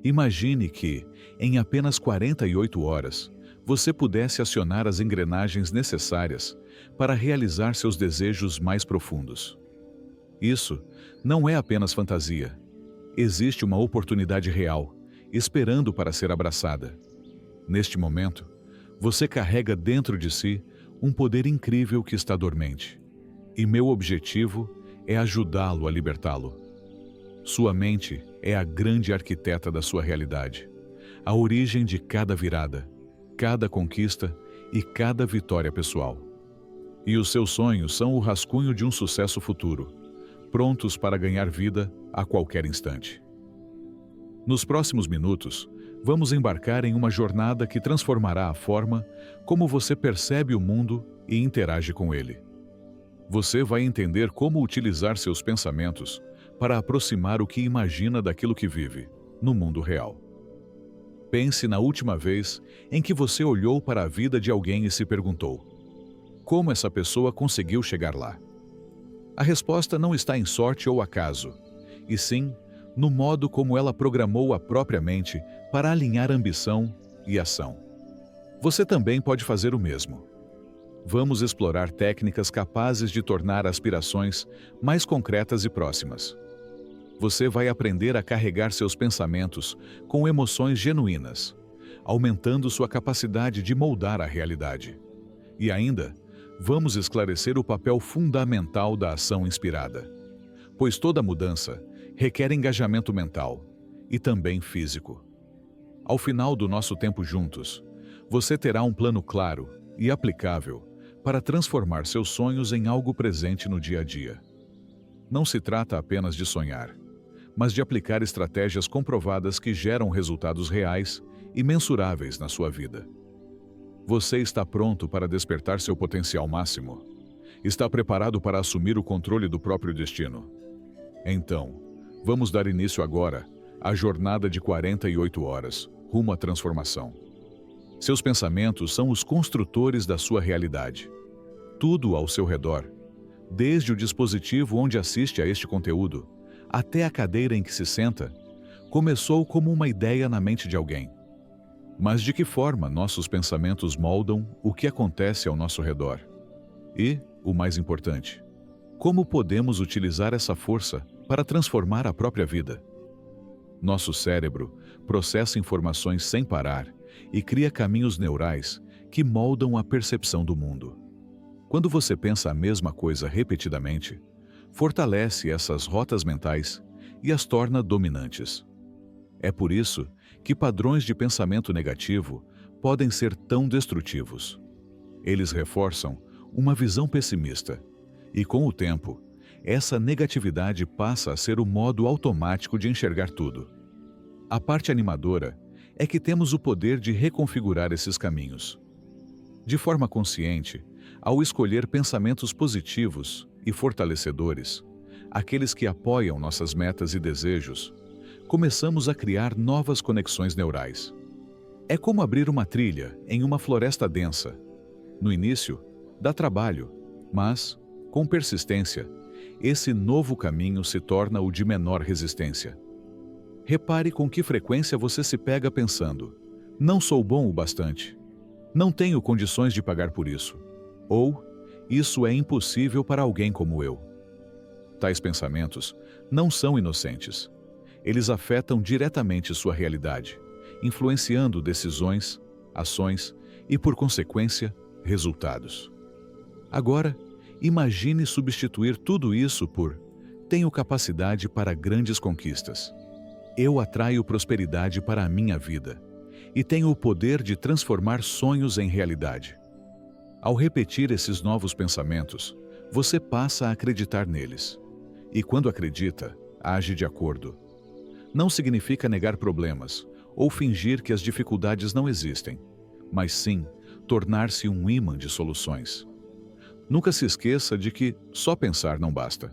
Imagine que, em apenas 48 horas, você pudesse acionar as engrenagens necessárias para realizar seus desejos mais profundos. Isso não é apenas fantasia. Existe uma oportunidade real, esperando para ser abraçada. Neste momento, você carrega dentro de si um poder incrível que está dormente. E meu objetivo é ajudá-lo a libertá-lo. Sua mente é a grande arquiteta da sua realidade, a origem de cada virada, cada conquista e cada vitória pessoal. E os seus sonhos são o rascunho de um sucesso futuro, prontos para ganhar vida a qualquer instante. Nos próximos minutos, vamos embarcar em uma jornada que transformará a forma como você percebe o mundo e interage com ele. Você vai entender como utilizar seus pensamentos para aproximar o que imagina daquilo que vive, no mundo real. Pense na última vez em que você olhou para a vida de alguém e se perguntou: como essa pessoa conseguiu chegar lá? A resposta não está em sorte ou acaso, e sim no modo como ela programou a própria mente para alinhar ambição e ação. Você também pode fazer o mesmo. Vamos explorar técnicas capazes de tornar aspirações mais concretas e próximas. Você vai aprender a carregar seus pensamentos com emoções genuínas, aumentando sua capacidade de moldar a realidade. E ainda, vamos esclarecer o papel fundamental da ação inspirada, pois toda mudança requer engajamento mental e também físico. Ao final do nosso tempo juntos, você terá um plano claro e aplicável para transformar seus sonhos em algo presente no dia a dia. Não se trata apenas de sonhar, mas de aplicar estratégias comprovadas que geram resultados reais e mensuráveis na sua vida. Você está pronto para despertar seu potencial máximo? Está preparado para assumir o controle do próprio destino? Então, vamos dar início agora à jornada de 48 horas, rumo à transformação. Seus pensamentos são os construtores da sua realidade. Tudo ao seu redor, desde o dispositivo onde assiste a este conteúdo, até a cadeira em que se senta, começou como uma ideia na mente de alguém. Mas de que forma nossos pensamentos moldam o que acontece ao nosso redor? E, o mais importante, como podemos utilizar essa força para transformar a própria vida? Nosso cérebro processa informações sem parar e cria caminhos neurais que moldam a percepção do mundo. Quando você pensa a mesma coisa repetidamente, fortalece essas rotas mentais e as torna dominantes. É por isso que padrões de pensamento negativo podem ser tão destrutivos. Eles reforçam uma visão pessimista e, com o tempo, essa negatividade passa a ser o modo automático de enxergar tudo. A parte animadora é que temos o poder de reconfigurar esses caminhos. De forma consciente, ao escolher pensamentos positivos e fortalecedores, aqueles que apoiam nossas metas e desejos, começamos a criar novas conexões neurais. É como abrir uma trilha em uma floresta densa. No início, dá trabalho, mas, com persistência, esse novo caminho se torna o de menor resistência. Repare com que frequência você se pega pensando: não sou bom o bastante, não tenho condições de pagar por isso, ou isso é impossível para alguém como eu. Tais pensamentos não são inocentes. Eles afetam diretamente sua realidade, influenciando decisões, ações e, por consequência, resultados. Agora, imagine substituir tudo isso por: tenho capacidade para grandes conquistas. Eu atraio prosperidade para a minha vida e tenho o poder de transformar sonhos em realidade. Ao repetir esses novos pensamentos, você passa a acreditar neles. E quando acredita, age de acordo. Não significa negar problemas ou fingir que as dificuldades não existem, mas sim tornar-se um imã de soluções. Nunca se esqueça de que só pensar não basta.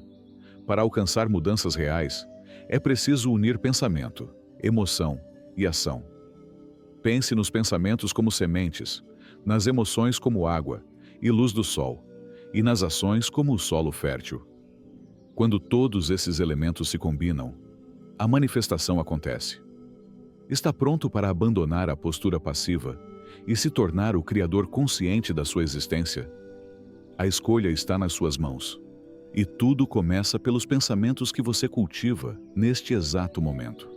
Para alcançar mudanças reais, é preciso unir pensamento, emoção e ação. Pense nos pensamentos como sementes, nas emoções como água e luz do sol, e nas ações como o solo fértil. Quando todos esses elementos se combinam, a manifestação acontece. Está pronto para abandonar a postura passiva e se tornar o criador consciente da sua existência? A escolha está nas suas mãos. E tudo começa pelos pensamentos que você cultiva neste exato momento.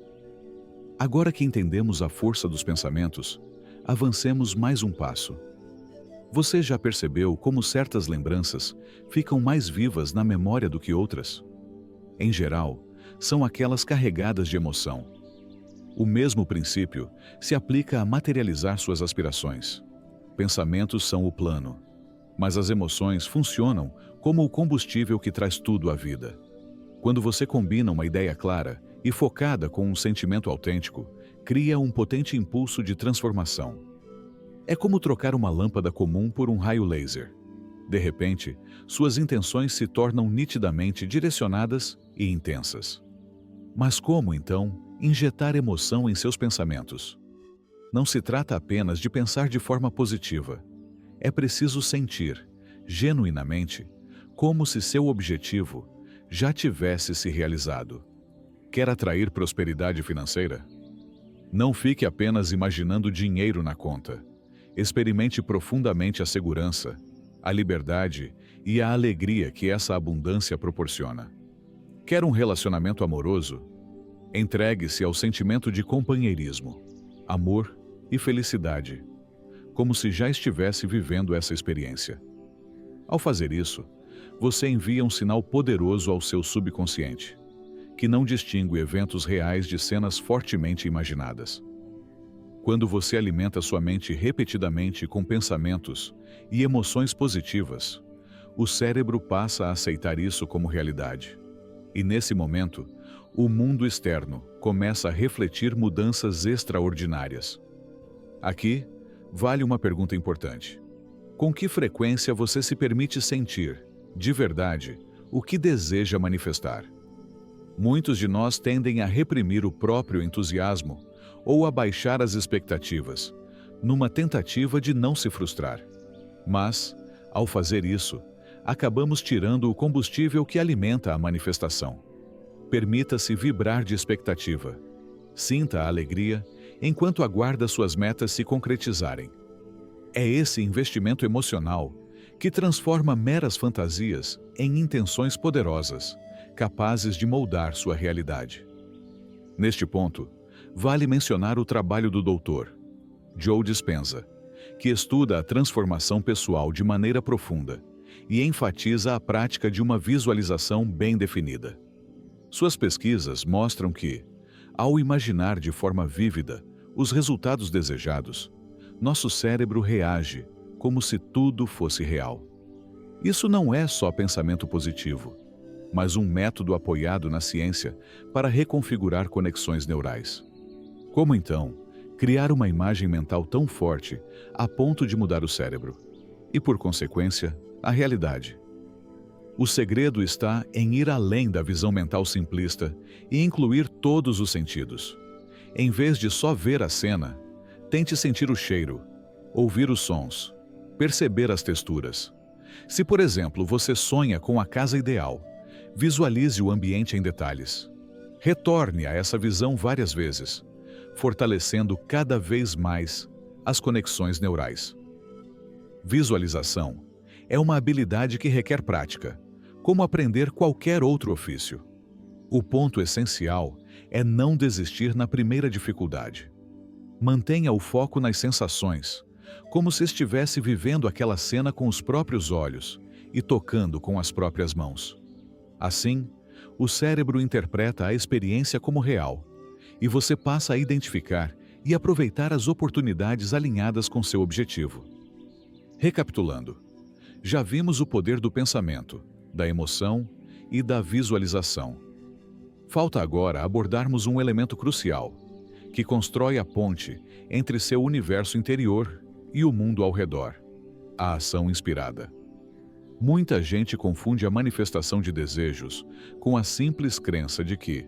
Agora que entendemos a força dos pensamentos, avancemos mais um passo. Você já percebeu como certas lembranças ficam mais vivas na memória do que outras? Em geral, são aquelas carregadas de emoção. O mesmo princípio se aplica a materializar suas aspirações. Pensamentos são o plano, mas as emoções funcionam como o combustível que traz tudo à vida. Quando você combina uma ideia clara e focada com um sentimento autêntico, cria um potente impulso de transformação. É como trocar uma lâmpada comum por um raio laser. De repente, suas intenções se tornam nitidamente direcionadas e intensas. Mas como, então, injetar emoção em seus pensamentos? Não se trata apenas de pensar de forma positiva. É preciso sentir, genuinamente, como se seu objetivo já tivesse se realizado. Quer atrair prosperidade financeira? Não fique apenas imaginando dinheiro na conta. Experimente profundamente a segurança, a liberdade e a alegria que essa abundância proporciona. Quer um relacionamento amoroso? Entregue-se ao sentimento de companheirismo, amor e felicidade, como se já estivesse vivendo essa experiência. Ao fazer isso, você envia um sinal poderoso ao seu subconsciente, que não distingue eventos reais de cenas fortemente imaginadas. Quando você alimenta sua mente repetidamente com pensamentos e emoções positivas, o cérebro passa a aceitar isso como realidade. E nesse momento, o mundo externo começa a refletir mudanças extraordinárias. Aqui, vale uma pergunta importante. Com que frequência você se permite sentir, de verdade, o que deseja manifestar? Muitos de nós tendem a reprimir o próprio entusiasmo ou a baixar as expectativas, numa tentativa de não se frustrar. Mas, ao fazer isso, acabamos tirando o combustível que alimenta a manifestação. Permita-se vibrar de expectativa. Sinta a alegria enquanto aguarda suas metas se concretizarem. É esse investimento emocional que transforma meras fantasias em intenções poderosas, capazes de moldar sua realidade. Neste ponto, vale mencionar o trabalho do Dr. Joe Dispenza, que estuda a transformação pessoal de maneira profunda e enfatiza a prática de uma visualização bem definida. Suas pesquisas mostram que, ao imaginar de forma vívida os resultados desejados, nosso cérebro reage como se tudo fosse real. Isso não é só pensamento positivo, mas um método apoiado na ciência para reconfigurar conexões neurais. Como então criar uma imagem mental tão forte a ponto de mudar o cérebro e, por consequência, a realidade? O segredo está em ir além da visão mental simplista e incluir todos os sentidos. Em vez de só ver a cena, tente sentir o cheiro, ouvir os sons, perceber as texturas. Se, por exemplo, você sonha com a casa ideal, visualize o ambiente em detalhes. Retorne a essa visão várias vezes, fortalecendo cada vez mais as conexões neurais. Visualização é uma habilidade que requer prática, como aprender qualquer outro ofício. O ponto essencial é não desistir na primeira dificuldade. Mantenha o foco nas sensações, como se estivesse vivendo aquela cena com os próprios olhos e tocando com as próprias mãos. Assim, o cérebro interpreta a experiência como real, e você passa a identificar e aproveitar as oportunidades alinhadas com seu objetivo. Recapitulando, já vimos o poder do pensamento, da emoção e da visualização. Falta agora abordarmos um elemento crucial, que constrói a ponte entre seu universo interior e o mundo ao redor: a ação inspirada. Muita gente confunde a manifestação de desejos com a simples crença de que,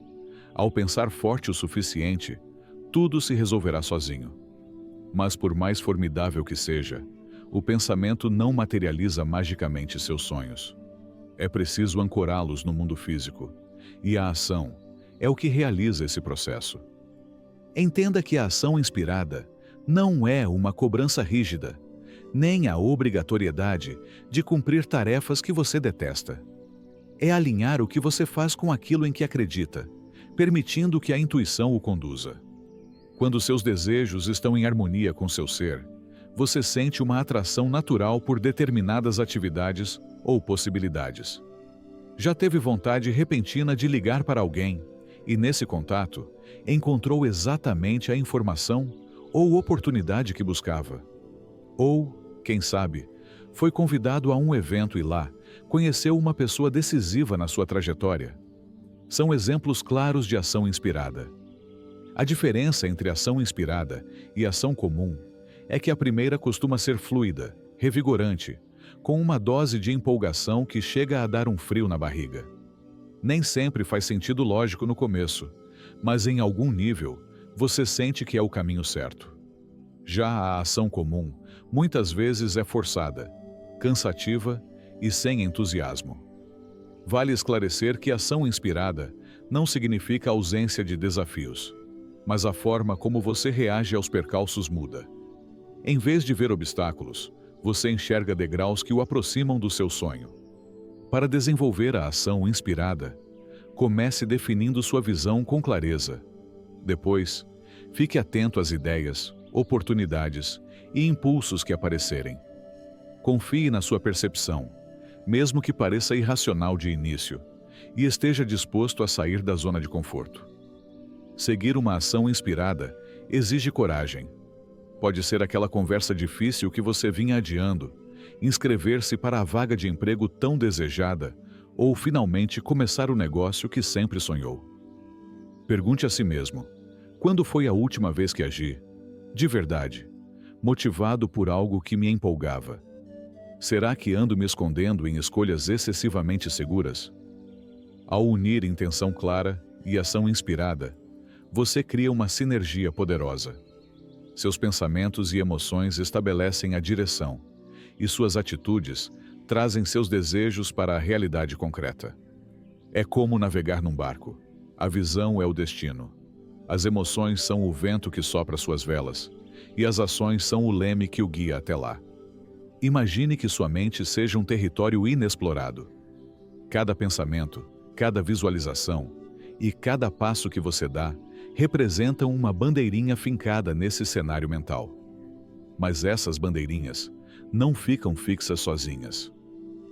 ao pensar forte o suficiente, tudo se resolverá sozinho. Mas por mais formidável que seja, o pensamento não materializa magicamente seus sonhos. É preciso ancorá-los no mundo físico, e a ação é o que realiza esse processo. Entenda que a ação inspirada não é uma cobrança rígida, nem a obrigatoriedade de cumprir tarefas que você detesta. É alinhar o que você faz com aquilo em que acredita, permitindo que a intuição o conduza. Quando seus desejos estão em harmonia com seu ser, você sente uma atração natural por determinadas atividades ou possibilidades. Já teve vontade repentina de ligar para alguém e, nesse contato, encontrou exatamente a informação ou oportunidade que buscava? Ou, quem sabe, foi convidado a um evento e lá conheceu uma pessoa decisiva na sua trajetória? São exemplos claros de ação inspirada. A diferença entre ação inspirada e ação comum é que a primeira costuma ser fluida, revigorante, com uma dose de empolgação que chega a dar um frio na barriga. Nem sempre faz sentido lógico no começo, mas em algum nível você sente que é o caminho certo. Já a ação comum muitas vezes é forçada, cansativa e sem entusiasmo. Vale esclarecer que ação inspirada não significa ausência de desafios, mas a forma como você reage aos percalços muda. Em vez de ver obstáculos, você enxerga degraus que o aproximam do seu sonho. Para desenvolver a ação inspirada, comece definindo sua visão com clareza. Depois, fique atento às ideias, oportunidades e impulsos que aparecerem. Confie na sua percepção, mesmo que pareça irracional de início, e esteja disposto a sair da zona de conforto. Seguir uma ação inspirada exige coragem. Pode ser aquela conversa difícil que você vinha adiando, inscrever-se para a vaga de emprego tão desejada, ou finalmente começar o negócio que sempre sonhou. Pergunte a si mesmo: quando foi a última vez que agi, de verdade, motivado por algo que me empolgava? Será que ando me escondendo em escolhas excessivamente seguras? Ao unir intenção clara e ação inspirada, você cria uma sinergia poderosa. Seus pensamentos e emoções estabelecem a direção, e suas atitudes trazem seus desejos para a realidade concreta. É como navegar num barco. A visão é o destino. As emoções são o vento que sopra suas velas, e as ações são o leme que o guia até lá. Imagine que sua mente seja um território inexplorado. Cada pensamento, cada visualização e cada passo que você dá representam uma bandeirinha fincada nesse cenário mental. Mas essas bandeirinhas não ficam fixas sozinhas.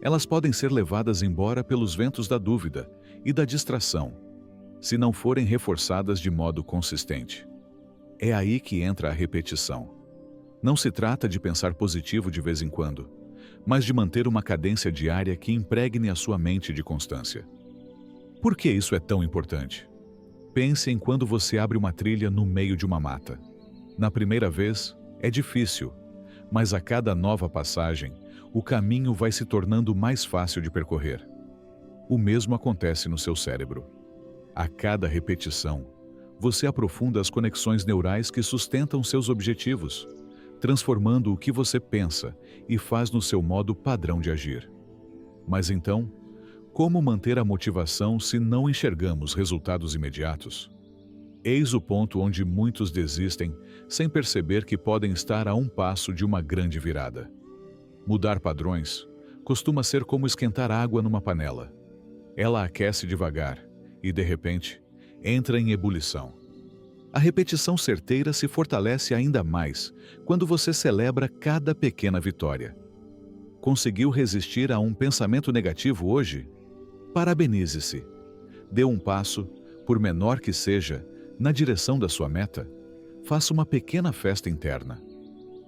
Elas podem ser levadas embora pelos ventos da dúvida e da distração, se não forem reforçadas de modo consistente. É aí que entra a repetição. Não se trata de pensar positivo de vez em quando, mas de manter uma cadência diária que impregne a sua mente de constância. Por que isso é tão importante? Pense em quando você abre uma trilha no meio de uma mata. Na primeira vez, é difícil, mas a cada nova passagem, o caminho vai se tornando mais fácil de percorrer. O mesmo acontece no seu cérebro. A cada repetição, você aprofunda as conexões neurais que sustentam seus objetivos, transformando o que você pensa e faz no seu modo padrão de agir. Mas então, como manter a motivação se não enxergamos resultados imediatos? Eis o ponto onde muitos desistem sem perceber que podem estar a um passo de uma grande virada. Mudar padrões costuma ser como esquentar água numa panela. Ela aquece devagar e, de repente, entra em ebulição. A repetição certeira se fortalece ainda mais quando você celebra cada pequena vitória. Conseguiu resistir a um pensamento negativo hoje? Parabenize-se. Dê um passo, por menor que seja, na direção da sua meta. Faça uma pequena festa interna.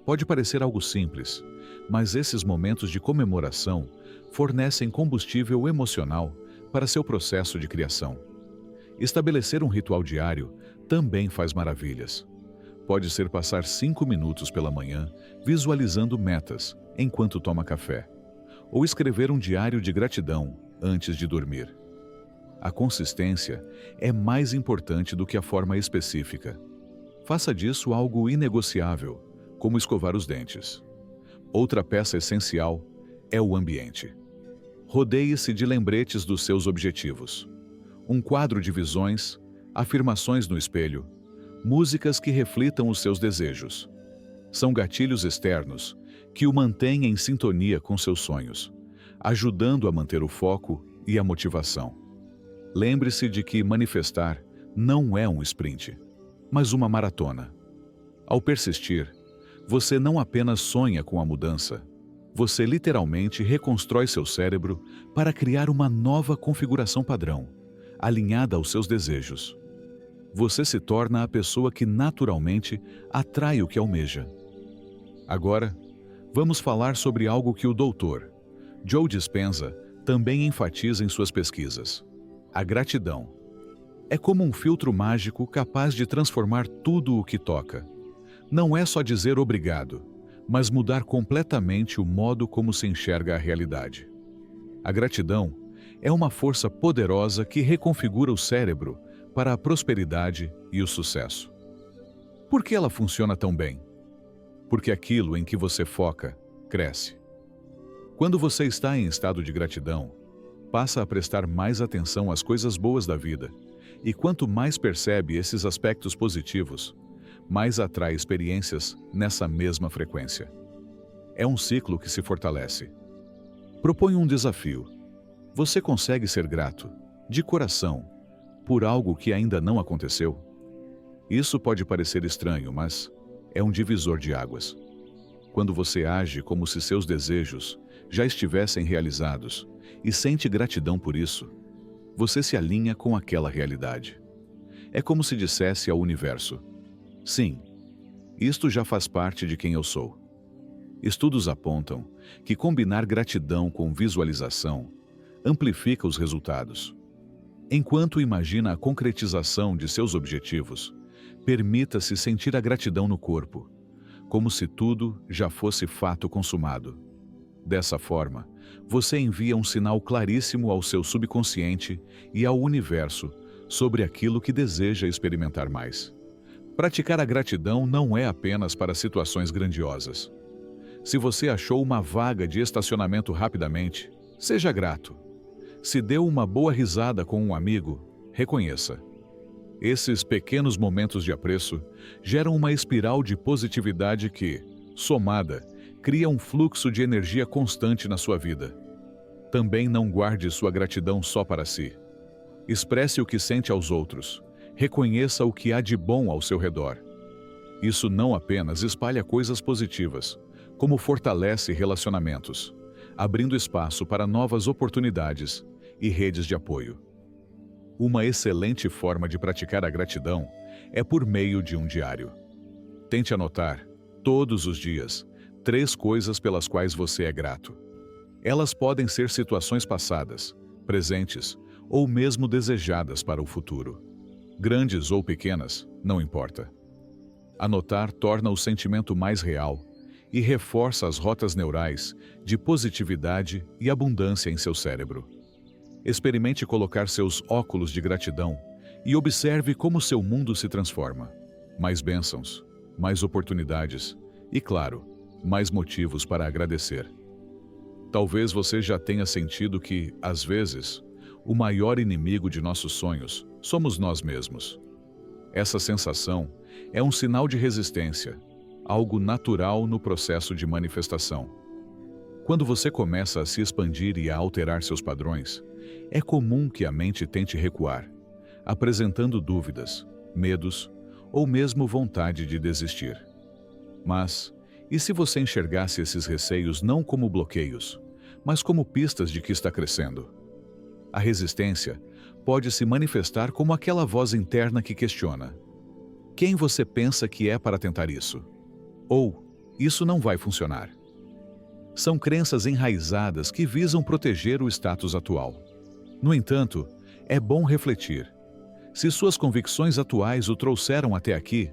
Pode parecer algo simples, mas esses momentos de comemoração fornecem combustível emocional para seu processo de criação. Estabelecer um ritual diário também faz maravilhas. Pode ser passar 5 minutos pela manhã visualizando metas enquanto toma café, ou escrever um diário de gratidão antes de dormir. A consistência é mais importante do que a forma específica. Faça disso algo inegociável, como escovar os dentes. Outra peça essencial é o ambiente. Rodeie-se de lembretes dos seus objetivos. Um quadro de visões, afirmações no espelho, músicas que reflitam os seus desejos. São gatilhos externos que o mantêm em sintonia com seus sonhos, ajudando a manter o foco e a motivação. Lembre-se de que manifestar não é um sprint, mas uma maratona. Ao persistir, você não apenas sonha com a mudança, você literalmente reconstrói seu cérebro para criar uma nova configuração padrão, alinhada aos seus desejos. Você se torna a pessoa que naturalmente atrai o que almeja. Agora, vamos falar sobre algo que o Dr. Joe Dispenza também enfatiza em suas pesquisas: a gratidão. É como um filtro mágico capaz de transformar tudo o que toca. Não é só dizer obrigado, mas mudar completamente o modo como se enxerga a realidade. A gratidão é uma força poderosa que reconfigura o cérebro para a prosperidade e o sucesso. Por que ela funciona tão bem? Porque aquilo em que você foca cresce. Quando você está em estado de gratidão, passa a prestar mais atenção às coisas boas da vida, e quanto mais percebe esses aspectos positivos, mais atrai experiências nessa mesma frequência. É um ciclo que se fortalece. Proponho um desafio. Você consegue ser grato, de coração, por algo que ainda não aconteceu? Isso pode parecer estranho, mas é um divisor de águas. Quando você age como se seus desejos já estivessem realizados e sente gratidão por isso, você se alinha com aquela realidade. É como se dissesse ao universo: sim, isto já faz parte de quem eu sou. Estudos apontam que combinar gratidão com visualização amplifica os resultados. Enquanto imagina a concretização de seus objetivos, permita-se sentir a gratidão no corpo, como se tudo já fosse fato consumado. Dessa forma, você envia um sinal claríssimo ao seu subconsciente e ao universo sobre aquilo que deseja experimentar mais. Praticar a gratidão não é apenas para situações grandiosas. Se você achou uma vaga de estacionamento rapidamente, seja grato. Se deu uma boa risada com um amigo, reconheça. Esses pequenos momentos de apreço geram uma espiral de positividade que, somada, cria um fluxo de energia constante na sua vida. Também não guarde sua gratidão só para si. Expresse o que sente aos outros. Reconheça o que há de bom ao seu redor. Isso não apenas espalha coisas positivas, como fortalece relacionamentos, abrindo espaço para novas oportunidades e redes de apoio. Uma excelente forma de praticar a gratidão é por meio de um diário. Tente anotar, todos os dias, 3 coisas pelas quais você é grato. Elas podem ser situações passadas, presentes ou mesmo desejadas para o futuro. Grandes ou pequenas, não importa. Anotar torna o sentimento mais real e reforça as rotas neurais de positividade e abundância em seu cérebro. Experimente colocar seus óculos de gratidão e observe como seu mundo se transforma. Mais bênçãos, mais oportunidades e, claro, mais motivos para agradecer. Talvez você já tenha sentido que, às vezes, o maior inimigo de nossos sonhos somos nós mesmos. Essa sensação é um sinal de resistência, algo natural no processo de manifestação. Quando você começa a se expandir e a alterar seus padrões, é comum que a mente tente recuar, apresentando dúvidas, medos ou mesmo vontade de desistir. Mas, e se você enxergasse esses receios não como bloqueios, mas como pistas de que está crescendo? A resistência pode se manifestar como aquela voz interna que questiona: quem você pensa que é para tentar isso? Ou, isso não vai funcionar. São crenças enraizadas que visam proteger o status atual. No entanto, é bom refletir. Se suas convicções atuais o trouxeram até aqui,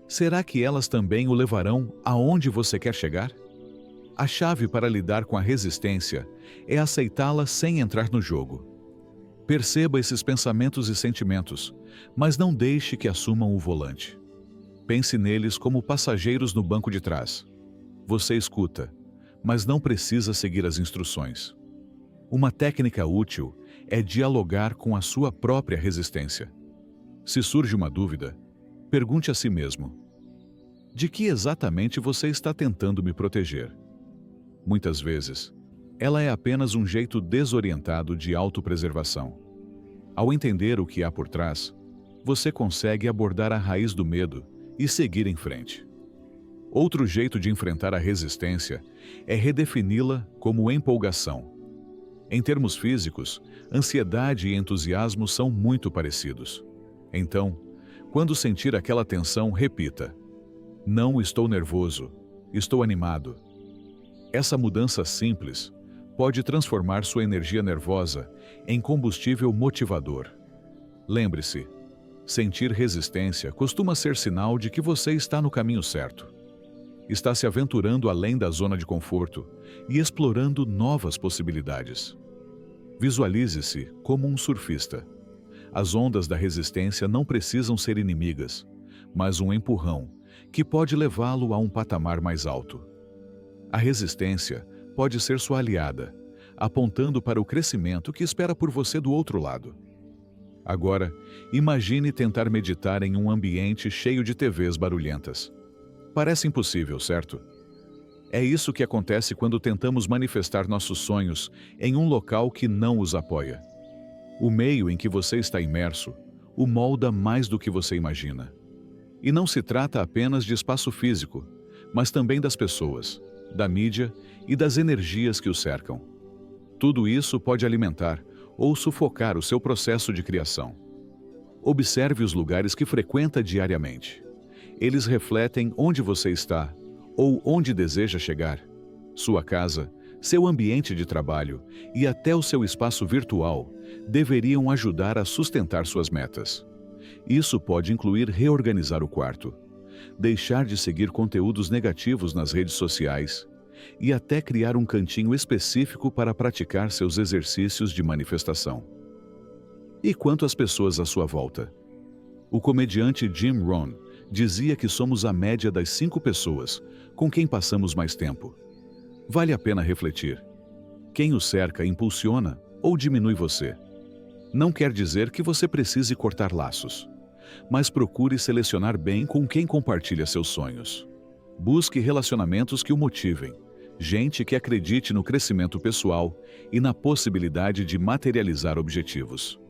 será que elas também o levarão aonde você quer chegar? A chave para lidar com a resistência é aceitá-la sem entrar no jogo. Perceba esses pensamentos e sentimentos, mas não deixe que assumam o volante. Pense neles como passageiros no banco de trás. Você escuta, mas não precisa seguir as instruções. Uma técnica útil é dialogar com a sua própria resistência. Se surge uma dúvida, Pergunte a si mesmo: de que exatamente você está tentando me proteger? Muitas vezes, ela é apenas um jeito desorientado de autopreservação. Ao entender o que há por trás, você consegue abordar a raiz do medo e seguir em frente. Outro jeito de enfrentar a resistência é redefini-la como empolgação. Em termos físicos, ansiedade e entusiasmo são muito parecidos. Então, quando sentir aquela tensão, repita: não estou nervoso, estou animado. Essa mudança simples pode transformar sua energia nervosa em combustível motivador. Lembre-se, sentir resistência costuma ser sinal de que você está no caminho certo. Está se aventurando além da zona de conforto e explorando novas possibilidades. Visualize-se como um surfista. As ondas da resistência não precisam ser inimigas, mas um empurrão que pode levá-lo a um patamar mais alto. A resistência pode ser sua aliada, apontando para o crescimento que espera por você do outro lado. Agora, imagine tentar meditar em um ambiente cheio de TVs barulhentas. Parece impossível, certo? É isso que acontece quando tentamos manifestar nossos sonhos em um local que não os apoia. O meio em que você está imerso o molda mais do que você imagina. E não se trata apenas de espaço físico, mas também das pessoas, da mídia e das energias que o cercam. Tudo isso pode alimentar ou sufocar o seu processo de criação. Observe os lugares que frequenta diariamente. Eles refletem onde você está ou onde deseja chegar. Sua casa, seu ambiente de trabalho e até o seu espaço virtual deveriam ajudar a sustentar suas metas. Isso pode incluir reorganizar o quarto, deixar de seguir conteúdos negativos nas redes sociais e até criar um cantinho específico para praticar seus exercícios de manifestação. E quanto às pessoas à sua volta? O comediante Jim Rohn dizia que somos a média das 5 pessoas com quem passamos mais tempo. Vale a pena refletir. Quem o cerca impulsiona ou diminui você? Não quer dizer que você precise cortar laços, mas procure selecionar bem com quem compartilha seus sonhos. Busque relacionamentos que o motivem, gente que acredite no crescimento pessoal e na possibilidade de materializar objetivos.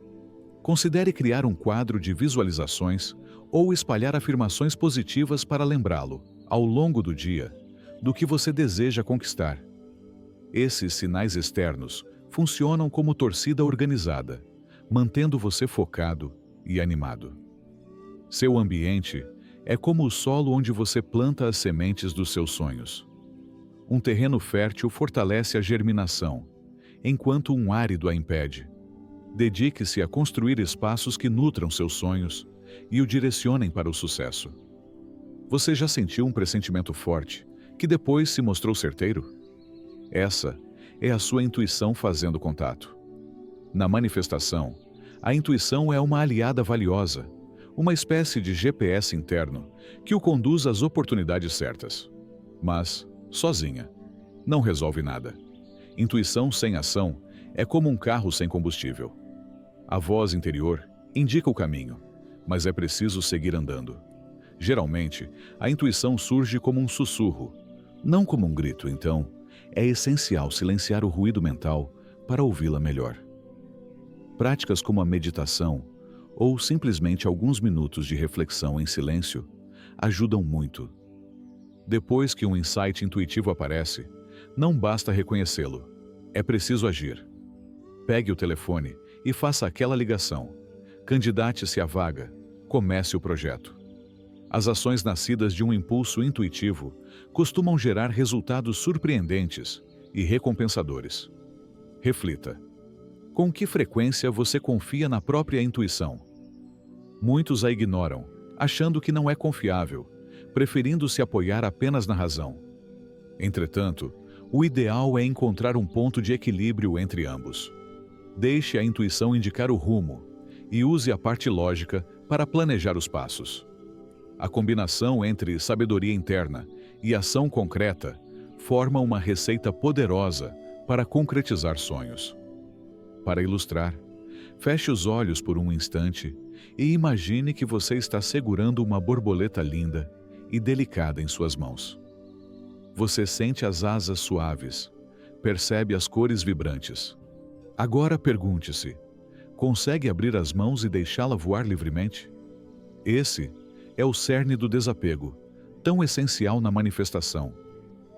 Considere criar um quadro de visualizações ou espalhar afirmações positivas para lembrá-lo, ao longo do dia, do que você deseja conquistar. Esses sinais externos funcionam como torcida organizada, mantendo você focado e animado. Seu ambiente é como o solo onde você planta as sementes dos seus sonhos. Um terreno fértil fortalece a germinação, enquanto um árido a impede. Dedique-se a construir espaços que nutram seus sonhos e o direcionem para o sucesso. Você já sentiu um pressentimento forte, que depois se mostrou certeiro? Essa é a sua intuição fazendo contato. Na manifestação, a intuição é uma aliada valiosa, uma espécie de GPS interno que o conduz às oportunidades certas. Mas, sozinha, não resolve nada. Intuição sem ação é como um carro sem combustível. A voz interior indica o caminho, mas é preciso seguir andando. Geralmente, a intuição surge como um sussurro, não como um grito, então é essencial silenciar o ruído mental para ouvi-la melhor. Práticas como a meditação ou simplesmente alguns minutos de reflexão em silêncio ajudam muito. Depois que um insight intuitivo aparece, não basta reconhecê-lo, é preciso agir. Pegue o telefone e faça aquela ligação. Candidate-se à vaga, comece o projeto. As ações nascidas de um impulso intuitivo costumam gerar resultados surpreendentes e recompensadores. Reflita. Com que frequência você confia na própria intuição? Muitos a ignoram, achando que não é confiável, preferindo se apoiar apenas na razão. Entretanto, o ideal é encontrar um ponto de equilíbrio entre ambos. Deixe a intuição indicar o rumo e use a parte lógica para planejar os passos. A combinação entre sabedoria interna e ação concreta forma uma receita poderosa para concretizar sonhos. Para ilustrar, feche os olhos por um instante e imagine que você está segurando uma borboleta linda e delicada em suas mãos. Você sente as asas suaves, percebe as cores vibrantes. Agora pergunte-se: consegue abrir as mãos e deixá-la voar livremente? Esse é o cerne do desapego, tão essencial na manifestação.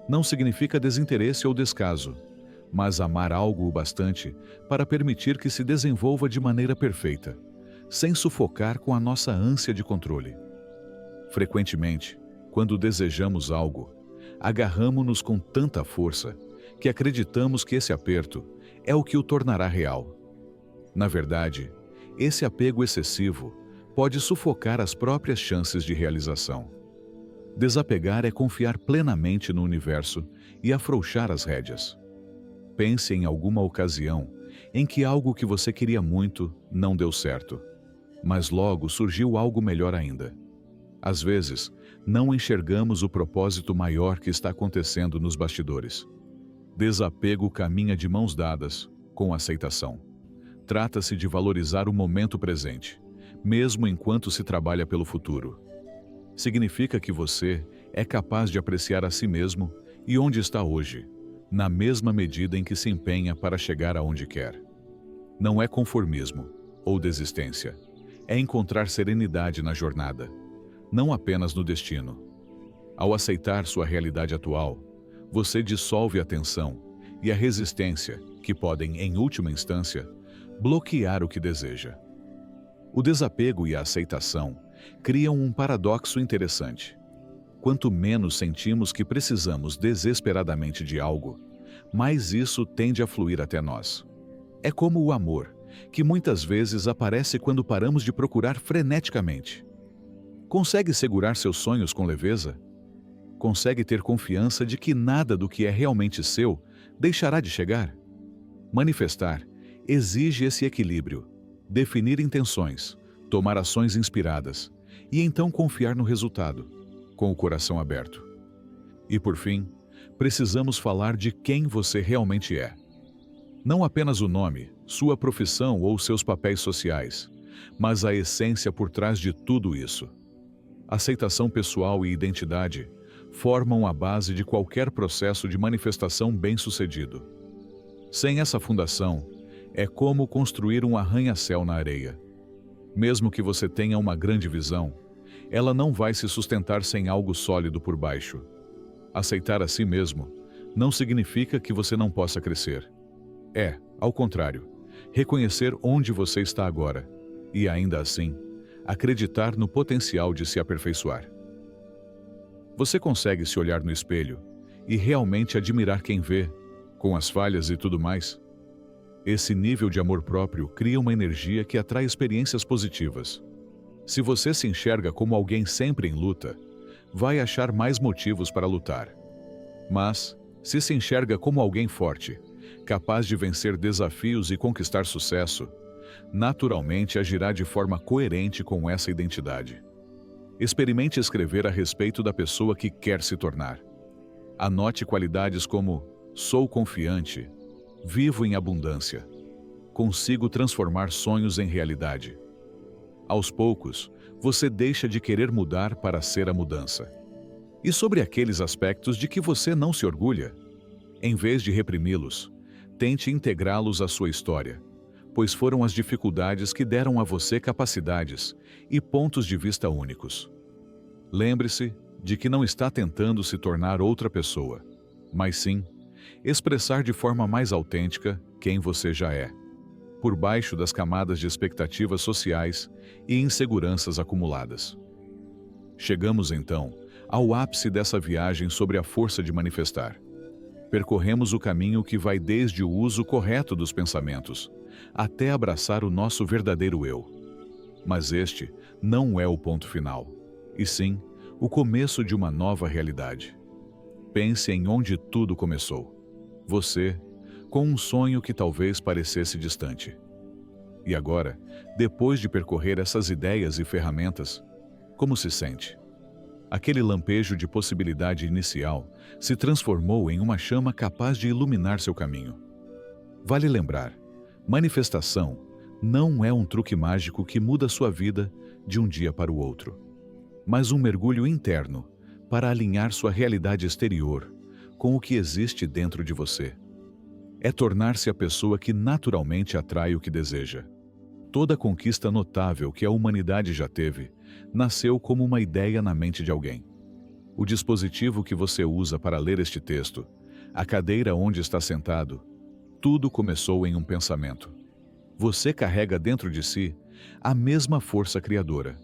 Não significa desinteresse ou descaso, mas amar algo o bastante para permitir que se desenvolva de maneira perfeita, sem sufocar com a nossa ânsia de controle. Frequentemente, quando desejamos algo, agarramo-nos com tanta força que acreditamos que esse aperto é o que o tornará real. Na verdade, esse apego excessivo pode sufocar as próprias chances de realização. Desapegar é confiar plenamente no universo e afrouxar as rédeas. Pense em alguma ocasião em que algo que você queria muito não deu certo, mas logo surgiu algo melhor ainda. Às vezes, não enxergamos o propósito maior que está acontecendo nos bastidores. Desapego caminha de mãos dadas com aceitação. Trata-se de valorizar o momento presente, mesmo enquanto se trabalha pelo futuro. Significa que você é capaz de apreciar a si mesmo e onde está hoje, na mesma medida em que se empenha para chegar aonde quer. Não é conformismo ou desistência, é encontrar serenidade na jornada, não apenas no destino. Ao aceitar sua realidade atual, você dissolve a tensão e a resistência que podem, em última instância, bloquear o que deseja. O desapego e a aceitação criam um paradoxo interessante. Quanto menos sentimos que precisamos desesperadamente de algo, mais isso tende a fluir até nós. É como o amor, que muitas vezes aparece quando paramos de procurar freneticamente. Consegue segurar seus sonhos com leveza? Consegue ter confiança de que nada do que é realmente seu deixará de chegar? Manifestar exige esse equilíbrio, definir intenções, tomar ações inspiradas e então confiar no resultado, com o coração aberto. E por fim, precisamos falar de quem você realmente é. Não apenas o nome, sua profissão ou seus papéis sociais, mas a essência por trás de tudo isso. Aceitação pessoal e identidade formam a base de qualquer processo de manifestação bem-sucedido. Sem essa fundação, é como construir um arranha-céu na areia. Mesmo que você tenha uma grande visão, ela não vai se sustentar sem algo sólido por baixo. Aceitar a si mesmo não significa que você não possa crescer. É, ao contrário, reconhecer onde você está agora e, ainda assim, acreditar no potencial de se aperfeiçoar. Você consegue se olhar no espelho e realmente admirar quem vê, com as falhas e tudo mais? Esse nível de amor próprio cria uma energia que atrai experiências positivas. Se você se enxerga como alguém sempre em luta, vai achar mais motivos para lutar. Mas, se enxerga como alguém forte, capaz de vencer desafios e conquistar sucesso, naturalmente agirá de forma coerente com essa identidade. Experimente escrever a respeito da pessoa que quer se tornar. Anote qualidades como: sou confiante, vivo em abundância, consigo transformar sonhos em realidade. Aos poucos, você deixa de querer mudar para ser a mudança. E sobre aqueles aspectos de que você não se orgulha, em vez de reprimi-los, tente integrá-los à sua história, pois foram as dificuldades que deram a você capacidades e pontos de vista únicos. Lembre-se de que não está tentando se tornar outra pessoa, mas sim expressar de forma mais autêntica quem você já é, por baixo das camadas de expectativas sociais e inseguranças acumuladas. Chegamos então ao ápice dessa viagem sobre a força de manifestar. Percorremos o caminho que vai desde o uso correto dos pensamentos até abraçar o nosso verdadeiro eu. Mas este não é o ponto final, e sim o começo de uma nova realidade. Pense em onde tudo começou. Você, com um sonho que talvez parecesse distante. E agora, depois de percorrer essas ideias e ferramentas, como se sente? Aquele lampejo de possibilidade inicial se transformou em uma chama capaz de iluminar seu caminho. Vale lembrar, manifestação Não é um truque mágico que muda sua vida de um dia para o outro, mas um mergulho interno para alinhar sua realidade exterior com o que existe dentro de você. É tornar-se a pessoa que naturalmente atrai o que deseja. Toda conquista notável que a humanidade já teve nasceu como uma ideia na mente de alguém. O dispositivo que você usa para ler este texto, a cadeira onde está sentado, tudo começou em um pensamento. Você carrega dentro de si a mesma força criadora.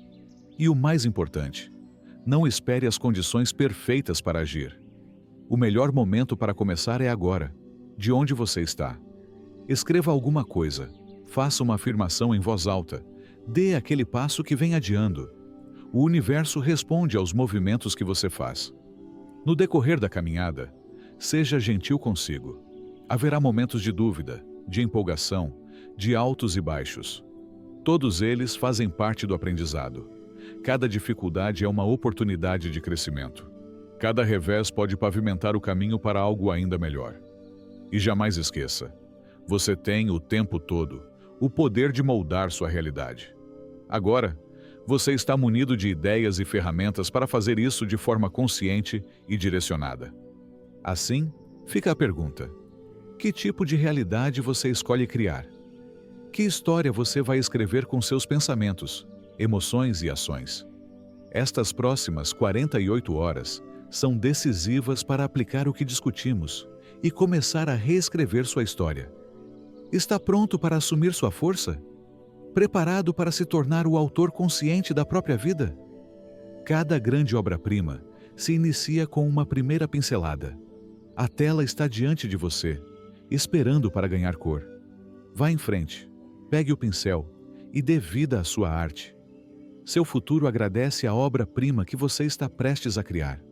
E o mais importante, não espere as condições perfeitas para agir. O melhor momento para começar é agora, de onde você está. Escreva alguma coisa, faça uma afirmação em voz alta, dê aquele passo que vem adiando. O universo responde aos movimentos que você faz. No decorrer da caminhada, seja gentil consigo. Haverá momentos de dúvida, de empolgação, de altos e baixos. Todos eles fazem parte do aprendizado. Cada dificuldade é uma oportunidade de crescimento. Cada revés pode pavimentar o caminho para algo ainda melhor. E jamais esqueça, você tem o tempo todo o poder de moldar sua realidade. Agora, você está munido de ideias e ferramentas para fazer isso de forma consciente e direcionada. Assim, fica a pergunta: que tipo de realidade você escolhe criar? Que história você vai escrever com seus pensamentos, emoções e ações? Estas próximas 48 horas são decisivas para aplicar o que discutimos e começar a reescrever sua história. Está pronto para assumir sua força? Preparado para se tornar o autor consciente da própria vida? Cada grande obra-prima se inicia com uma primeira pincelada. A tela está diante de você, esperando para ganhar cor. Vá em frente, pegue o pincel e dê vida à sua arte. Seu futuro agradece a obra-prima que você está prestes a criar.